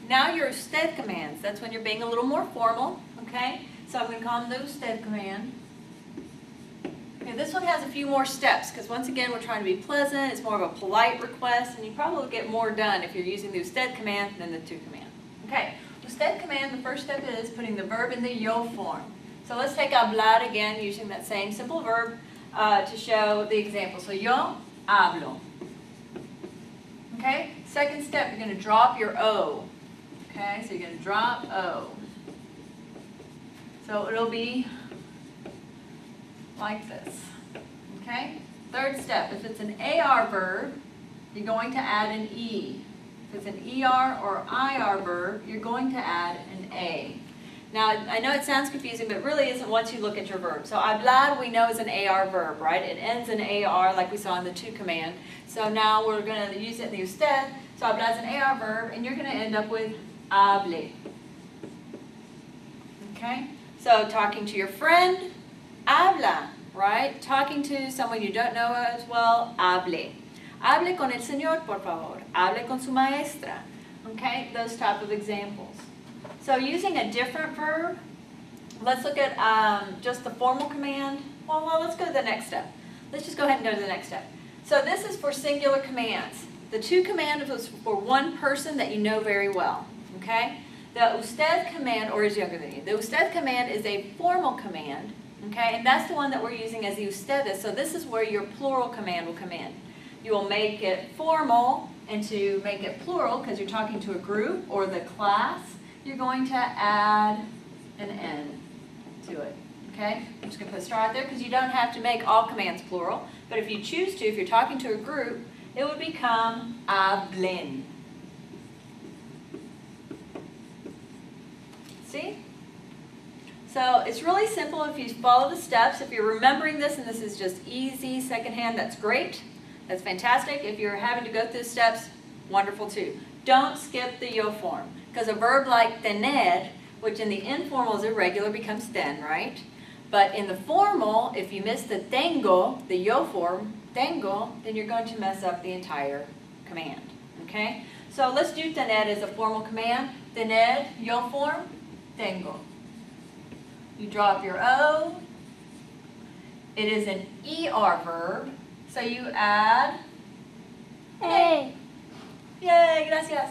Now your usted commands. That's when you're being a little more formal, okay? So I'm going to call them the usted command. Okay, this one has a few more steps because once again we're trying to be pleasant. It's more of a polite request, and you probably get more done if you're using the usted command than the to command. Okay, usted command, the first step is putting the verb in the yo form. So let's take hablar again using that same simple verb to show the example. So yo hablo. Okay, second step, you're going to drop your O. Okay, so you're going to drop O. So it'll be like this. Okay, third step, if it's an AR verb, you're going to add an E. If it's an ER or IR verb, you're going to add an A. Now, I know it sounds confusing, but it really isn't once you look at your verb. So hablar we know is an AR verb, right? It ends in AR like we saw in the to command. So now we're going to use it in the usted. So hablar is an AR verb, and you're going to end up with hable. Okay? So talking to your friend, habla, right? Talking to someone you don't know as well, hable. Hable con el señor, por favor. Hable con su maestra. Okay? Those type of examples. So using a different verb, let's look at just the formal command. Well, let's go to the next step. Let's just go ahead and go to the next step. So this is for singular commands. The to command was for one person that you know very well. Okay? The usted command, or is younger than you. The usted command is a formal command. Okay? And that's the one that we're using as the ustedes. So this is where your plural command will come in. You will make it formal, and to make it plural, because you're talking to a group or the class, you're going to add an N to it, okay? I'm just going to put a star out there because you don't have to make all commands plural, but if you choose to, if you're talking to a group, it would become hablen. See? So it's really simple if you follow the steps. If you're remembering this and this is just easy secondhand, that's great. That's fantastic. If you're having to go through the steps, wonderful too. Don't skip the yo form. Because a verb like tener, which in the informal is irregular, becomes ten, right? But in the formal, if you miss the tengo, the yo form, tengo, then you're going to mess up the entire command, okay? So let's do tener as a formal command. Tener, yo form, tengo. You drop your O. It is an ER verb, so you add Hey. Yay, gracias.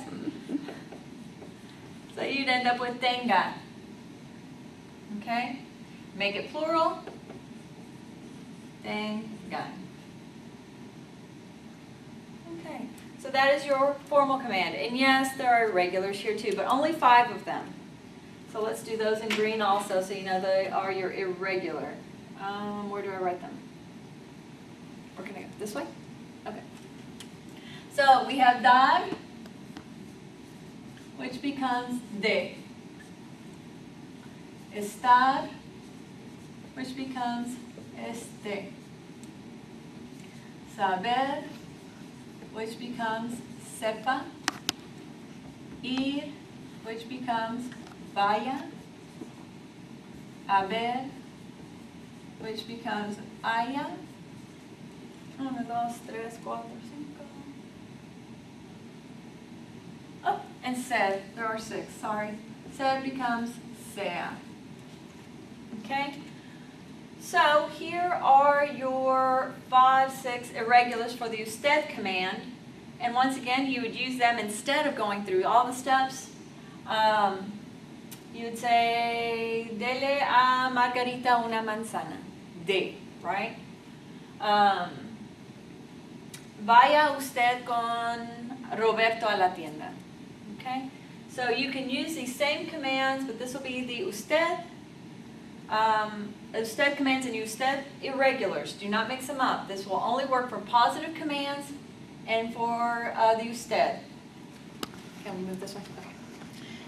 So you'd end up with tenga. Okay? Make it plural. Tenga. Okay. So that is your formal command. And yes, there are irregulars here too, but only 5 of them. So let's do those in green also so you know they are your irregular. Where do I write them? Where can I go? This way? Okay. So we have dar, which becomes de. Estar, which becomes este. Saber, which becomes sepa. Ir, which becomes vaya. Haber, which becomes haya. 1, 2, 3, 4, 5. Oh, and ser, there are 6, sorry. Ser becomes sea. Okay? So here are your 5, 6 irregulars for the usted command. And once again, you would use them instead of going through all the steps. You would say, dele a Margarita una manzana. De, right? Vaya usted con Roberto a la tienda. Okay? So you can use these same commands, but this will be the usted. Usted commands and usted irregulars. Do not mix them up. This will only work for positive commands and for the usted. Can we move this way? Okay.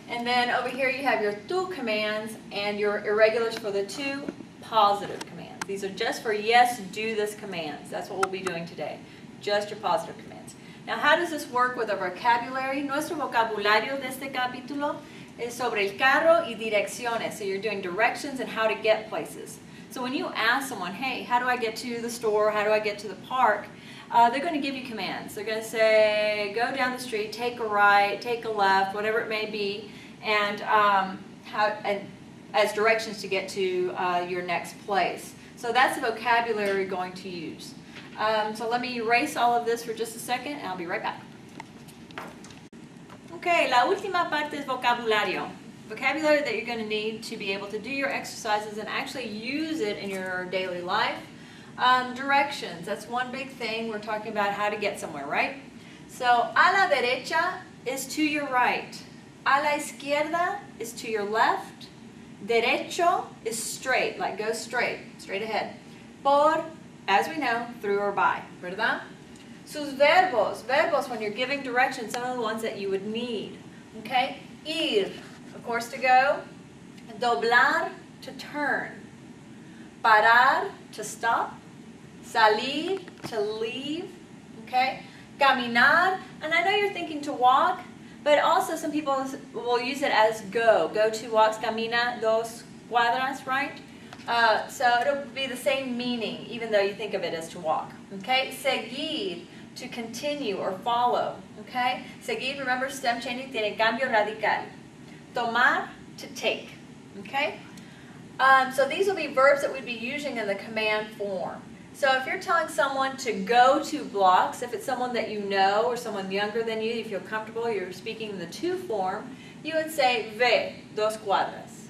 And then over here you have your tu commands and your irregulars for the 2 positive commands. These are just for yes, do this commands. That's what we'll be doing today. Just your positive commands. Now, how does this work with our vocabulary? Nuestro vocabulario de este capítulo es sobre el carro y direcciones. So you're doing directions and how to get places. So when you ask someone, hey, how do I get to the store? How do I get to the park? they're going to give you commands. They're going to say, go down the street, take a right, take a left, whatever it may be, and as directions to get to your next place. So that's the vocabulary we're going to use. So let me erase all of this for just a second, and I'll be right back. Okay, la última parte es vocabulario. Vocabulary that you're going to need to be able to do your exercises and actually use it in your daily life. Directions, that's one big thing. We're talking about how to get somewhere, right? So, a la derecha is to your right. A la izquierda is to your left. Derecho is straight, like go straight, straight ahead. Por, as we know, through or by, ¿verdad? Sus verbos, verbos when you're giving directions, some of the ones that you would need, okay? Ir, of course, to go. Doblar, to turn. Parar, to stop. Salir, to leave, okay? Caminar, and I know you're thinking to walk, but also some people will use it as go. Go 2 walks, camina 2 cuadras, right? So it'll be the same meaning, even though you think of it as to walk, okay? Seguir, to continue or follow, okay? Seguir, remember, stem changing, tiene cambio radical. Tomar, to take, okay? So these will be verbs that we'd be using in the command form. So if you're telling someone to go 2 blocks, if it's someone that you know or someone younger than you feel comfortable, you're speaking in the to form, you would say ve 2 cuadras,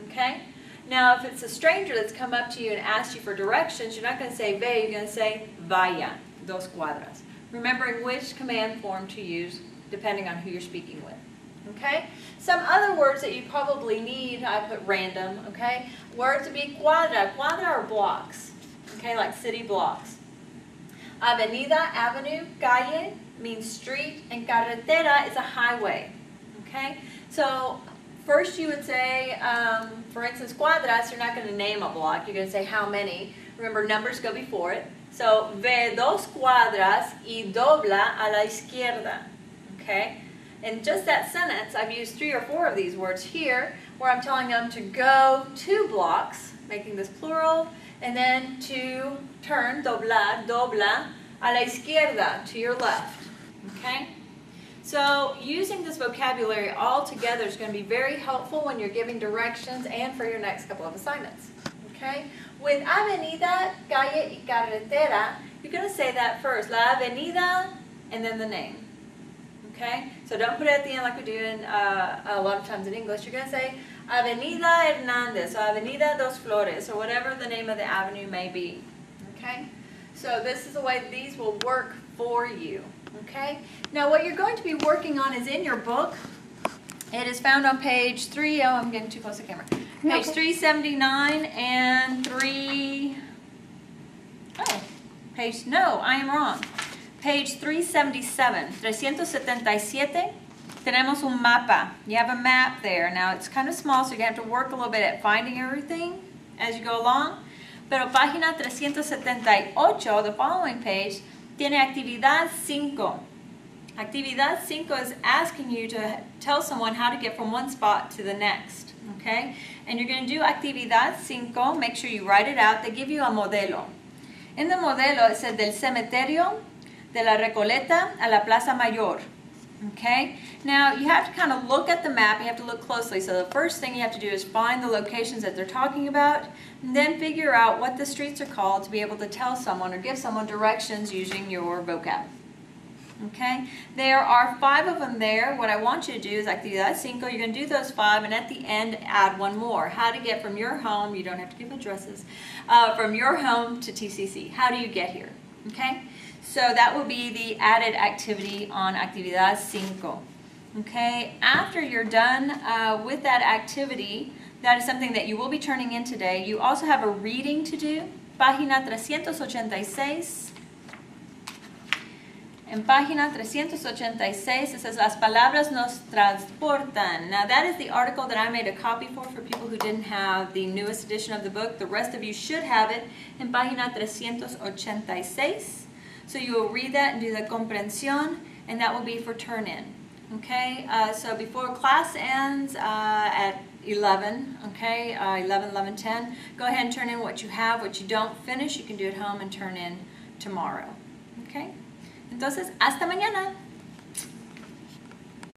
okay? Now if it's a stranger that's come up to you and asked you for directions, you're not going to say ve, you're going to say vaya 2 cuadras. Remembering which command form to use depending on who you're speaking with, okay? Some other words that you probably need, I put random, okay? Words would be cuadra. Cuadra are blocks. Okay, like city blocks. Avenida, avenue, calle means street, and carretera is a highway. Okay, so first you would say, for instance, cuadras, you're not going to name a block, you're going to say how many. Remember, numbers go before it. So, ve 2 cuadras y dobla a la izquierda. Okay, in just that sentence, I've used 3 or 4 of these words here, where I'm telling them to go 2 blocks, making this plural, and then to turn, doblar, dobla, a la izquierda, to your left, okay? So using this vocabulary all together is going to be very helpful when you're giving directions and for your next couple of assignments, okay? With avenida, calle, y carretera, you're going to say that first, la avenida, and then the name, okay? So don't put it at the end like we do in a lot of times in English. You're going to say Avenida Hernandez, or Avenida Dos Flores, or whatever the name of the avenue may be, okay? So this is the way these will work for you, okay? Now what you're going to be working on is in your book. It is found on page 3, I'm getting too close to the camera. Page 379 and I am wrong. Page 377, 377. Tenemos un mapa. You have a map there. Now it's kind of small, so you have to work a little bit at finding everything as you go along. Pero página 378, the following page, tiene actividad 5. Actividad 5 is asking you to tell someone how to get from one spot to the next. Okay? And you're going to do actividad 5. Make sure you write it out. They give you a modelo. In the modelo, it said del cementerio de la Recoleta a la Plaza Mayor. Okay, now you have to kind of look at the map, you have to look closely. So the first thing you have to do is find the locations that they're talking about, and then figure out what the streets are called to be able to tell someone or give someone directions using your vocab. Okay, there are 5 of them there. What I want you to do is actividad 5, you're going to do those 5, and at the end add 1 more. How to get from your home, you don't have to give addresses, from your home to TCC. How do you get here? Okay. So that will be the added activity on actividad 5. Okay, after you're done with that activity, that is something that you will be turning in today. You also have a reading to do. Página 386. En página 386, it says, Las palabras nos transportan. Now that is the article that I made a copy for people who didn't have the newest edition of the book. The rest of you should have it in página 386. So you will read that and do the comprensión, and that will be for turn-in. Okay, so before class ends at 11, okay, 11:10, go ahead and turn in what you have. What you don't finish, you can do at home and turn in tomorrow. Okay? Entonces, hasta mañana.